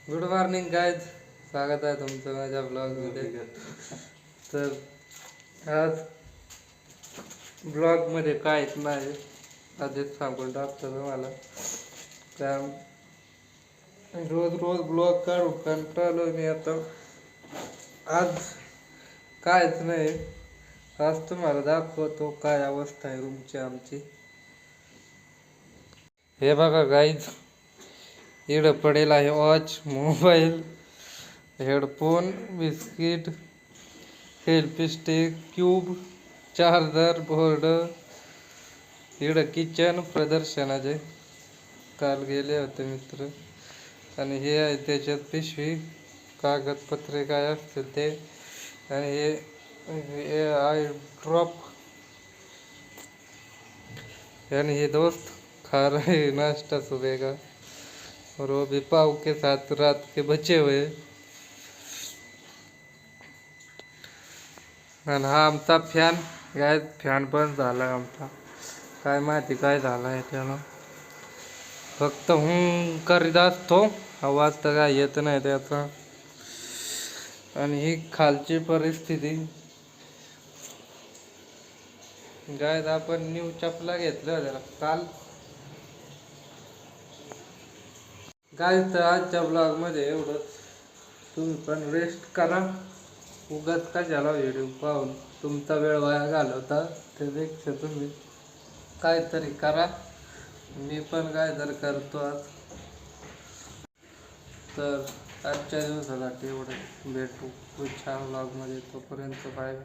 Good morning guys, स्वागत आहे तुमचं माझ्या ब्लॉगमध्ये. तर आज ब्लॉगमध्ये काहीच नाही, आधीच सांगून टाकतो तुम्हाला. त्या रोज रोज ब्लॉग काढून कंटाळलो मी आता. आज काहीच नाही, आज तुम्हाला दाखवतो काय अवस्था आहे रूमची आमची. हे बघा गाईज, इकडं पडेल आहे watch, mobile, headphone, biscuit, selfie stick, cube, charger, board. इकडं किचन प्रदर्शनाचे काल गेले होते मित्र. आणि हे आहे त्याच्यात पिशवी, कागदपत्रे काय असतील ते. आणि हे आय ड्रॉप. आणि हे दोस्त खा रहे नाश्ता सुबह का, और वो भी पाव के साथ रात के बचे हुए. आणि हा आमचा फॅन काय, फॅन पण झाला आमचा. काय माहिती काय झालं आहे त्याला, फक्त करीत असतो, आवाज तर काय येत नाही त्याचा. आणि ही खालची परिस्थिती गाय. आपण न्यू चपला घेतल्या होत्या काल. काय तर आजच्या ब्लॉग मध्ये एवढंच. तुम्ही पण रेस्ट करा, उगाच कशाला व्हिडिओ पाहून तुमचा वेळ वाया घालवता. त्यापेक्षा तुम्ही काहीतरी करा. मी पण काहीतरी करतो आज. तर आजच्या दिवसासाठी एवढं. भेटू पुढच्या ब्लॉगमध्ये, तोपर्यंत बाय.